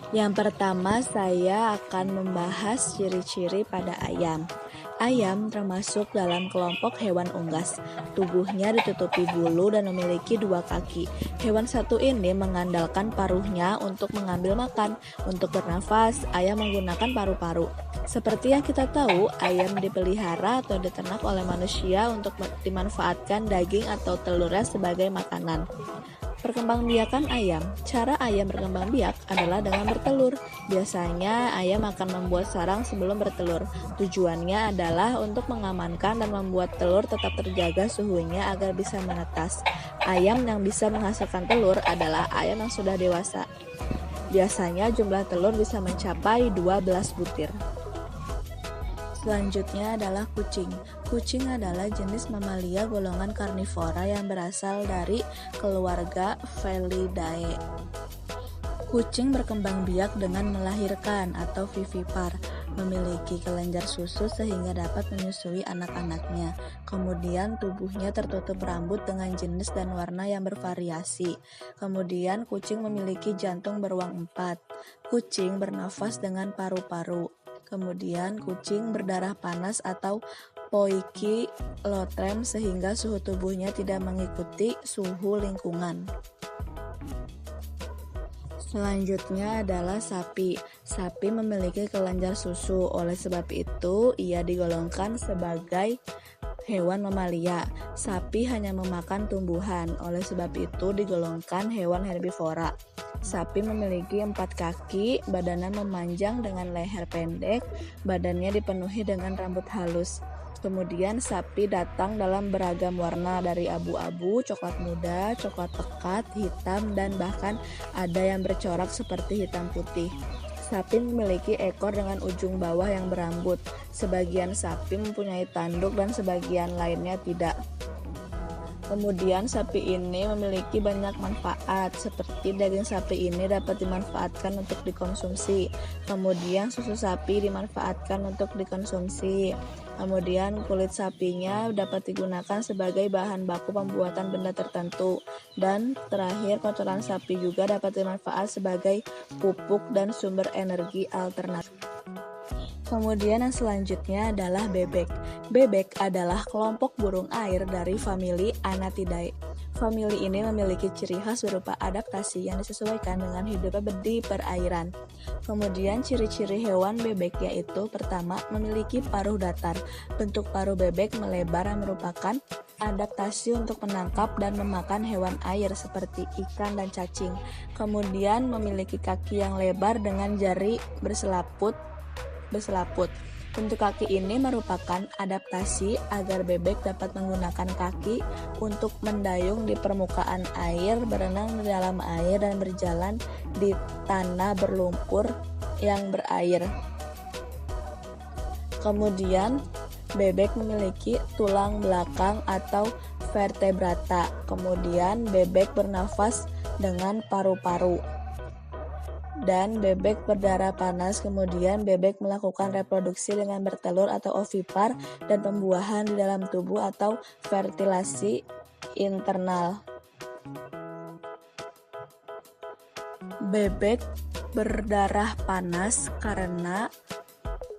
Yang pertama, saya akan membahas ciri-ciri pada ayam. Ayam termasuk dalam kelompok hewan unggas. Tubuhnya ditutupi bulu dan memiliki dua kaki. Hewan satu ini mengandalkan paruhnya untuk mengambil makan. Untuk bernafas, ayam menggunakan paru-paru. Seperti yang kita tahu, ayam dipelihara atau diternak oleh manusia untuk dimanfaatkan daging atau telurnya sebagai makanan. Perkembangbiakan ayam. Cara ayam berkembang biak adalah dengan bertelur. Biasanya ayam akan membuat sarang sebelum bertelur. Tujuannya adalah untuk mengamankan dan membuat telur tetap terjaga suhunya agar bisa menetas. Ayam yang bisa menghasilkan telur adalah ayam yang sudah dewasa. Biasanya jumlah telur bisa mencapai 12 butir. Selanjutnya adalah kucing. Kucing adalah jenis mamalia golongan karnivora yang berasal dari keluarga Felidae. Kucing berkembang biak dengan melahirkan atau vivipar, memiliki kelenjar susu sehingga dapat menyusui anak-anaknya. Kemudian tubuhnya tertutup rambut dengan jenis dan warna yang bervariasi. Kemudian kucing memiliki jantung beruang 4. Kucing bernafas dengan paru-paru. Kemudian kucing berdarah panas atau poikilotrem sehingga suhu tubuhnya tidak mengikuti suhu lingkungan. Selanjutnya adalah sapi. Sapi memiliki kelenjar susu, oleh sebab itu ia digolongkan sebagai hewan mamalia. Sapi hanya memakan tumbuhan, oleh sebab itu digolongkan hewan herbivora. Sapi memiliki 4 kaki, badannya memanjang dengan leher pendek, badannya dipenuhi dengan rambut halus. Kemudian sapi datang dalam beragam warna dari abu-abu, coklat muda, coklat pekat, hitam, dan bahkan ada yang bercorak seperti hitam putih. Sapi memiliki ekor dengan ujung bawah yang berambut. Sebagian sapi mempunyai tanduk dan sebagian lainnya tidak. Kemudian sapi ini memiliki banyak manfaat, seperti daging sapi ini dapat dimanfaatkan untuk dikonsumsi. Kemudian susu sapi dimanfaatkan untuk dikonsumsi. Kemudian kulit sapinya dapat digunakan sebagai bahan baku pembuatan benda tertentu. Dan terakhir kotoran sapi juga dapat dimanfaatkan sebagai pupuk dan sumber energi alternatif. Kemudian yang selanjutnya adalah bebek. Bebek adalah kelompok burung air dari famili Anatidae. Famili ini memiliki ciri khas berupa adaptasi yang disesuaikan dengan hidupnya di perairan. Kemudian ciri-ciri hewan bebek yaitu pertama, memiliki paruh datar. Bentuk paruh bebek melebar yang merupakan adaptasi untuk menangkap dan memakan hewan air seperti ikan dan cacing. Kemudian memiliki kaki yang lebar dengan jari berselaput. Bentuk kaki ini merupakan adaptasi agar bebek dapat menggunakan kaki untuk mendayung di permukaan air, berenang di dalam air, dan berjalan di tanah berlumpur yang berair. Kemudian, bebek memiliki tulang belakang atau vertebrata. Kemudian, bebek bernafas dengan paru-paru. Dan bebek berdarah panas. Kemudian bebek melakukan reproduksi dengan bertelur atau ovipar dan pembuahan di dalam tubuh atau fertilasi internal. Bebek berdarah panas karena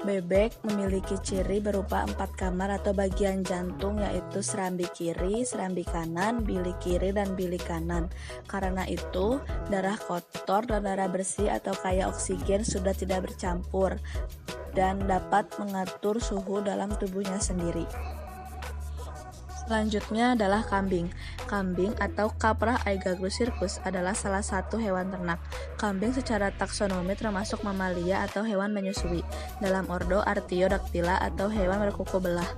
bebek memiliki ciri berupa 4 kamar atau bagian jantung, yaitu serambi kiri, serambi kanan, bilik kiri, dan bilik kanan. Karena itu, darah kotor dan darah bersih atau kaya oksigen sudah tidak bercampur dan dapat mengatur suhu dalam tubuhnya sendiri. Selanjutnya adalah kambing. Kambing atau Capra aegagroscircus adalah salah satu hewan ternak. Kambing secara taksonomi termasuk mamalia atau hewan menyusui, dalam ordo Artiodactyla atau hewan berkuku belah.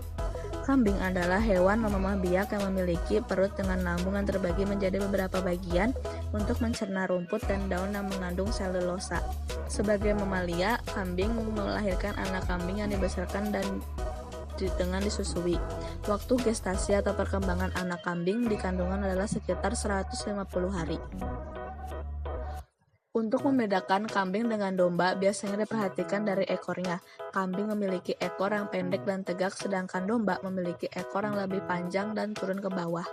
Kambing adalah hewan memamah biak yang memiliki perut dengan lambung yang terbagi menjadi beberapa bagian untuk mencerna rumput dan daun yang mengandung selulosa. Sebagai mamalia, kambing melahirkan anak kambing yang dibesarkan dan dengan disusui. Waktu gestasi atau perkembangan anak kambing di kandungan adalah sekitar 150 hari. Untuk membedakan kambing dengan domba, biasanya diperhatikan dari ekornya. Kambing memiliki ekor yang pendek dan tegak, sedangkan domba memiliki ekor yang lebih panjang dan turun ke bawah.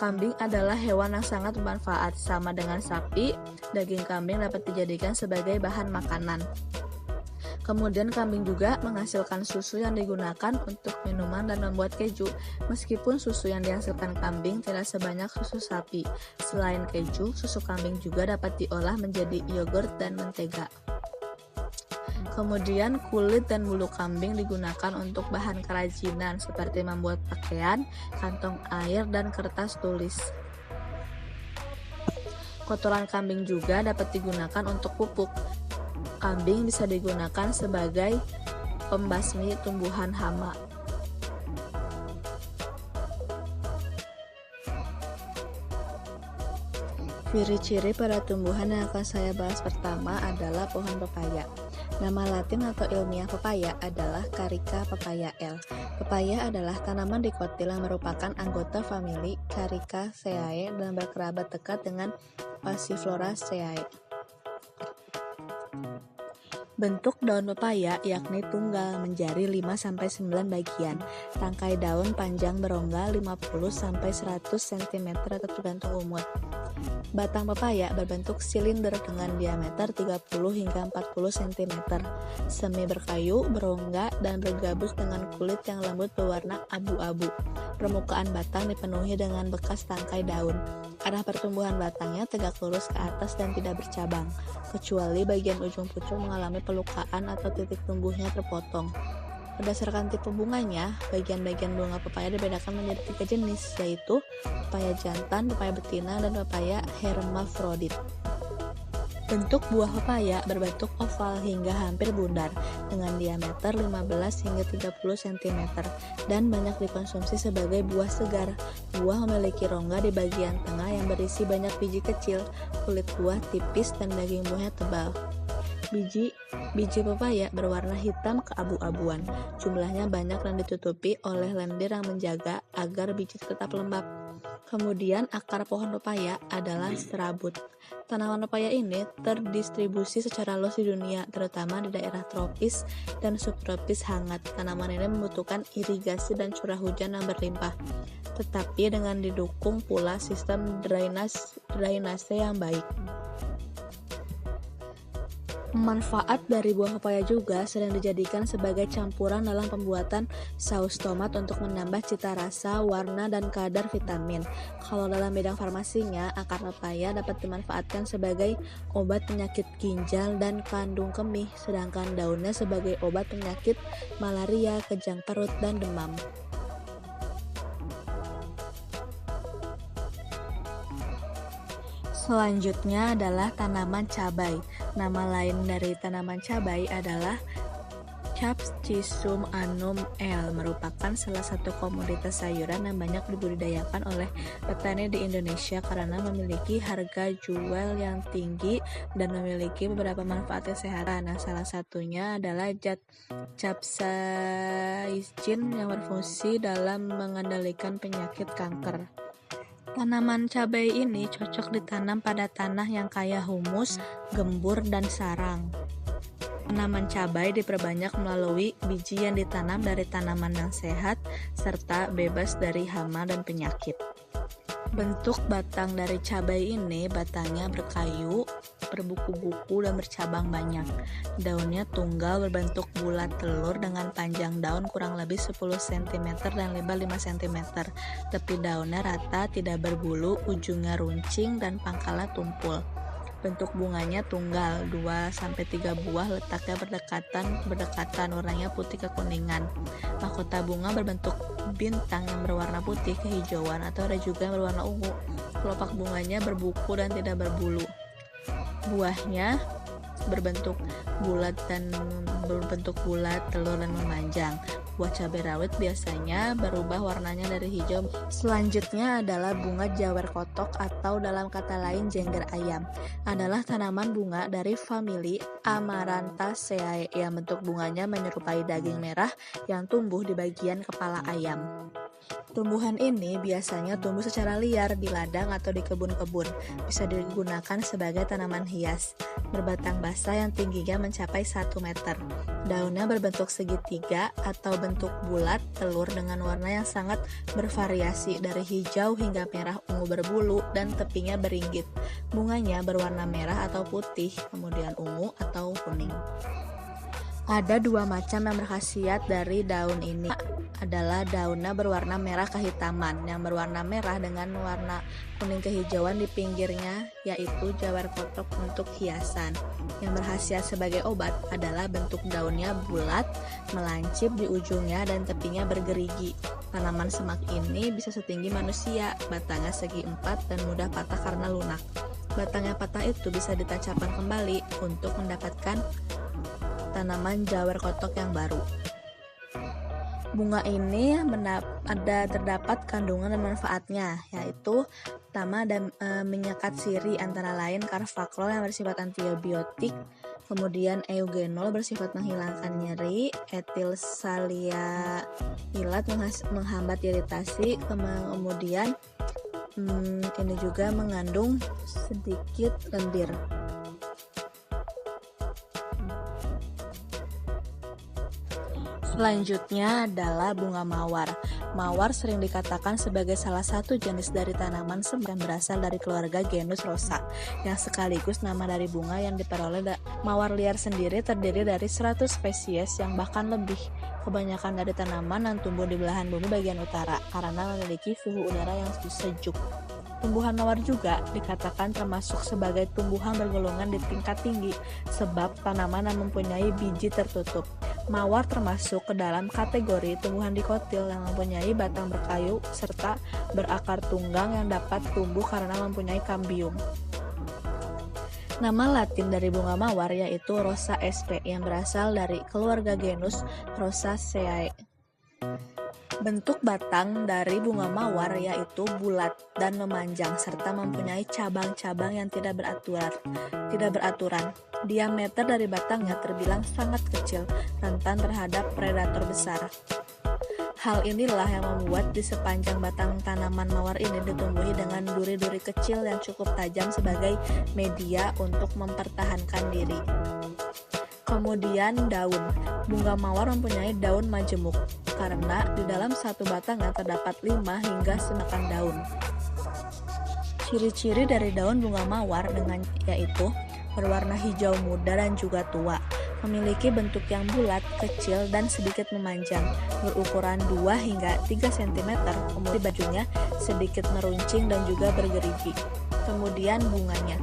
Kambing adalah hewan yang sangat bermanfaat. Sama dengan sapi, daging kambing dapat dijadikan sebagai bahan makanan. Kemudian kambing juga menghasilkan susu yang digunakan untuk minuman dan membuat keju. Meskipun susu yang dihasilkan kambing tidak sebanyak susu sapi. Selain keju, susu kambing juga dapat diolah menjadi yogurt dan mentega. Kemudian kulit dan bulu kambing digunakan untuk bahan kerajinan seperti membuat pakaian, kantong air, dan kertas tulis. Kotoran kambing juga dapat digunakan untuk pupuk. Kambing bisa digunakan sebagai pembasmi tumbuhan hama. Ciri-ciri pada tumbuhan yang akan saya bahas pertama adalah pohon pepaya. Nama latin atau ilmiah pepaya adalah Carica pepayae. Pepaya adalah tanaman dikotil yang merupakan anggota famili Caricaceae dan berkerabat dekat dengan Passifloraceae. Bentuk daun pepaya yakni tunggal menjadi 5-9 bagian. Tangkai daun panjang berongga 50-100 cm atau tergantung umur. Batang pepaya berbentuk silinder dengan diameter 30 hingga 40 cm. Semi berkayu, berongga, dan bergabus dengan kulit yang lembut berwarna abu-abu. Permukaan batang dipenuhi dengan bekas tangkai daun. Arah pertumbuhan batangnya tegak lurus ke atas dan tidak bercabang, kecuali bagian ujung pucuk mengalami pelukaan atau titik tumbuhnya terpotong. Berdasarkan tipe bunganya, bagian-bagian bunga pepaya dibedakan menjadi 3 jenis, yaitu pepaya jantan, pepaya betina, dan pepaya hermafrodit. Bentuk buah pepaya berbentuk oval hingga hampir bundar, dengan diameter 15 hingga 30 cm, dan banyak dikonsumsi sebagai buah segar. Buah memiliki rongga di bagian tengah yang berisi banyak biji kecil, kulit buah tipis, dan daging buahnya tebal. Biji pepaya berwarna hitam keabu-abuan. Jumlahnya banyak dan ditutupi oleh lendir yang menjaga agar biji tetap lembab. Kemudian akar pohon pepaya adalah serabut. Tanaman pepaya ini terdistribusi secara luas di dunia, terutama di daerah tropis dan subtropis hangat. Tanaman ini membutuhkan irigasi dan curah hujan yang berlimpah, tetapi dengan didukung pula sistem drainase yang baik. Manfaat dari buah pepaya juga sering dijadikan sebagai campuran dalam pembuatan saus tomat untuk menambah cita rasa, warna, dan kadar vitamin. Kalau dalam bidang farmasinya, akar pepaya dapat dimanfaatkan sebagai obat penyakit ginjal dan kandung kemih, sedangkan daunnya sebagai obat penyakit malaria, kejang perut, dan demam. Selanjutnya adalah tanaman cabai. Nama lain dari tanaman cabai adalah Capsicum annum L, merupakan salah satu komoditas sayuran yang banyak dibudidayakan oleh petani di Indonesia karena memiliki harga jual yang tinggi dan memiliki beberapa manfaat kesehatan. Nah, salah satunya adalah zat capsaicin yang berfungsi dalam mengendalikan penyakit kanker. Tanaman cabai ini cocok ditanam pada tanah yang kaya humus, gembur, dan sarang. Tanaman cabai diperbanyak melalui biji yang ditanam dari tanaman yang sehat, serta bebas dari hama dan penyakit. Bentuk batang dari cabai ini, batangnya berkayu, berbuku-buku, dan bercabang banyak. Daunnya tunggal berbentuk bulat telur dengan panjang daun kurang lebih 10 cm dan lebar 5 cm. Tepi daunnya rata, tidak berbulu, ujungnya runcing, dan pangkalnya tumpul. Bentuk bunganya tunggal, 2-3 buah, letaknya berdekatan, warnanya putih kekuningan. Mahkota bunga berbentuk bintang yang berwarna putih kehijauan, atau ada juga yang berwarna ungu. Kelopak bunganya berbuku dan tidak berbulu. Buahnya berbentuk bulat, telur, dan memanjang. Buah cabai rawit biasanya berubah warnanya dari hijau. Selanjutnya adalah bunga jawer kotok, atau dalam kata lain jengger ayam. Adalah tanaman bunga dari famili Amarantaceae yang bentuk bunganya menyerupai daging merah yang tumbuh di bagian kepala ayam. Tumbuhan ini biasanya tumbuh secara liar di ladang atau di kebun-kebun. Bisa digunakan sebagai tanaman hias. Berbatang basah yang tingginya mencapai 1 meter. Daunnya berbentuk segitiga atau bentuk bulat telur dengan warna yang sangat bervariasi dari hijau hingga merah ungu berbulu dan tepinya beringgit. Bunganya berwarna merah atau putih, kemudian ungu atau kuning. Ada 2 macam yang berkhasiat dari daun ini adalah daunnya berwarna merah kehitaman. Yang berwarna merah dengan warna kuning kehijauan di pinggirnya yaitu jawar kotok untuk hiasan. Yang berkhasiat sebagai obat adalah bentuk daunnya bulat, melancip di ujungnya dan tepinya bergerigi. Tanaman semak ini bisa setinggi manusia, batangnya segi 4 dan mudah patah karena lunak. Batang yang patah itu bisa ditancapkan kembali untuk mendapatkan tanaman jawar kotok yang baru. Bunga ini terdapat kandungan dan manfaatnya, yaitu pertama menyekat siri antara lain karvakrol yang bersifat antibiotik, kemudian eugenol bersifat menghilangkan nyeri, etil saliyailat menghambat iritasi, kemudian ini juga mengandung sedikit lendir. Selanjutnya adalah bunga mawar. Mawar sering dikatakan sebagai salah satu jenis dari tanaman semak yang berasal dari keluarga genus Rosa, yang sekaligus nama dari bunga yang diperoleh. Mawar liar sendiri terdiri dari 100 spesies yang bahkan lebih. Kebanyakan dari tanaman yang tumbuh di belahan bumi bagian utara karena memiliki suhu udara yang sejuk. Tumbuhan mawar juga dikatakan termasuk sebagai tumbuhan bergolongan di tingkat tinggi sebab tanaman yang mempunyai biji tertutup. Mawar termasuk ke dalam kategori tumbuhan dikotil yang mempunyai batang berkayu serta berakar tunggang yang dapat tumbuh karena mempunyai kambium. Nama Latin dari bunga mawar yaitu Rosa sp yang berasal dari keluarga genus Rosaceae. Bentuk batang dari bunga mawar yaitu bulat dan memanjang serta mempunyai cabang-cabang yang tidak beraturan. Diameter dari batangnya terbilang sangat kecil, rentan terhadap predator besar. Hal inilah yang membuat di sepanjang batang tanaman mawar ini ditumbuhi dengan duri-duri kecil yang cukup tajam sebagai media untuk mempertahankan diri. Kemudian daun. Bunga mawar mempunyai daun majemuk karena di dalam satu batangnya terdapat 5 hingga 9 daun. Ciri-ciri dari daun bunga mawar yaitu berwarna hijau muda dan juga tua, memiliki bentuk yang bulat, kecil, dan sedikit memanjang, berukuran 2 hingga 3 cm, kemudian bajunya sedikit meruncing dan juga bergerigi. Kemudian bunganya.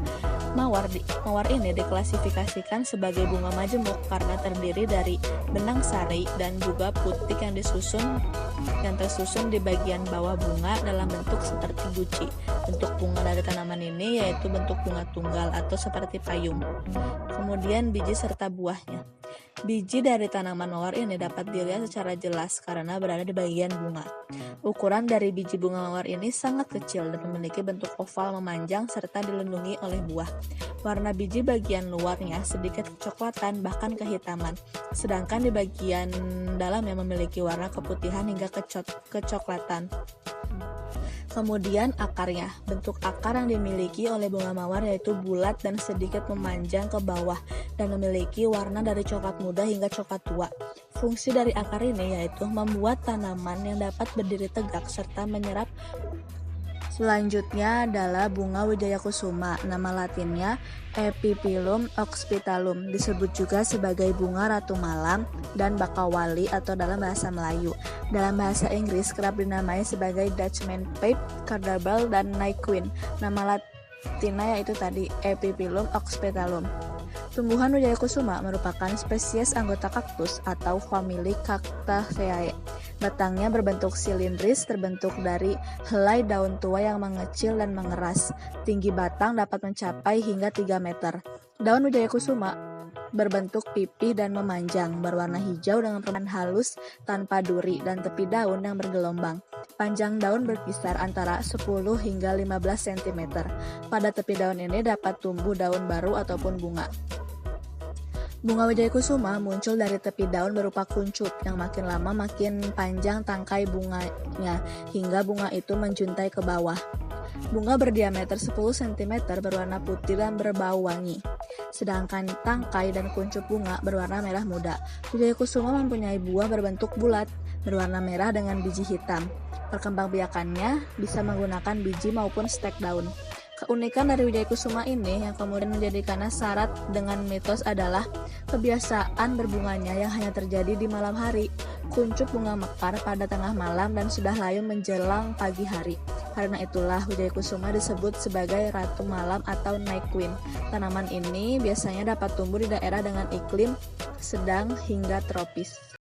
Mawar ini diklasifikasikan sebagai bunga majemuk karena terdiri dari benang sari dan juga putik yang tersusun di bagian bawah bunga dalam bentuk seperti guci. Bentuk bunga dari tanaman ini yaitu bentuk bunga tunggal atau seperti payung. Kemudian biji serta buahnya. Biji dari tanaman mawar ini dapat dilihat secara jelas karena berada di bagian bunga. Ukuran dari biji bunga mawar ini sangat kecil dan memiliki bentuk oval memanjang serta dilindungi oleh buah. Warna biji bagian luarnya sedikit kecoklatan bahkan kehitaman, sedangkan di bagian dalamnya memiliki warna keputihan hingga kecoklatan. Kemudian akarnya. Bentuk akar yang dimiliki oleh bunga mawar yaitu bulat dan sedikit memanjang ke bawah dan memiliki warna dari coklat muda hingga coklat tua. Fungsi dari akar ini yaitu membuat tanaman yang dapat berdiri tegak serta menyerap. Selanjutnya adalah bunga wijaya kusuma. Nama latinnya Epiphyllum hospitalum, disebut juga sebagai bunga ratu malam dan bakawali atau dalam bahasa Melayu. Dalam bahasa Inggris kerap dinamai sebagai Dutchman Pipe, Cardabel, dan Night Queen. Nama latinnya yaitu tadi Epiphyllum hospitalum. Tumbuhan wijaya kusuma merupakan spesies anggota kaktus atau famili Cactaceae. Batangnya berbentuk silindris, terbentuk dari helai daun tua yang mengecil dan mengeras. Tinggi batang dapat mencapai hingga 3 meter. Daun wijaya kusuma berbentuk pipih dan memanjang, berwarna hijau dengan permukaan halus tanpa duri dan tepi daun yang bergelombang. Panjang daun berkisar antara 10 hingga 15 cm. Pada tepi daun ini dapat tumbuh daun baru ataupun bunga. Bunga Wijaya Kusuma muncul dari tepi daun berupa kuncup yang makin lama makin panjang tangkai bunganya hingga bunga itu menjuntai ke bawah. Bunga berdiameter 10 cm berwarna putih dan berbau wangi. Sedangkan tangkai dan kuncup bunga berwarna merah muda. Wijaya Kusuma mempunyai buah berbentuk bulat, berwarna merah dengan biji hitam. Perkembangbiakannya bisa menggunakan biji maupun stek daun. Keunikan dari Wijaya Kusuma ini yang kemudian menjadikannya syarat dengan mitos adalah kebiasaan berbunganya yang hanya terjadi di malam hari. Kuncup bunga mekar pada tengah malam dan sudah layu menjelang pagi hari. Karena itulah Wijaya Kusuma disebut sebagai Ratu Malam atau Night Queen. Tanaman ini biasanya dapat tumbuh di daerah dengan iklim sedang hingga tropis.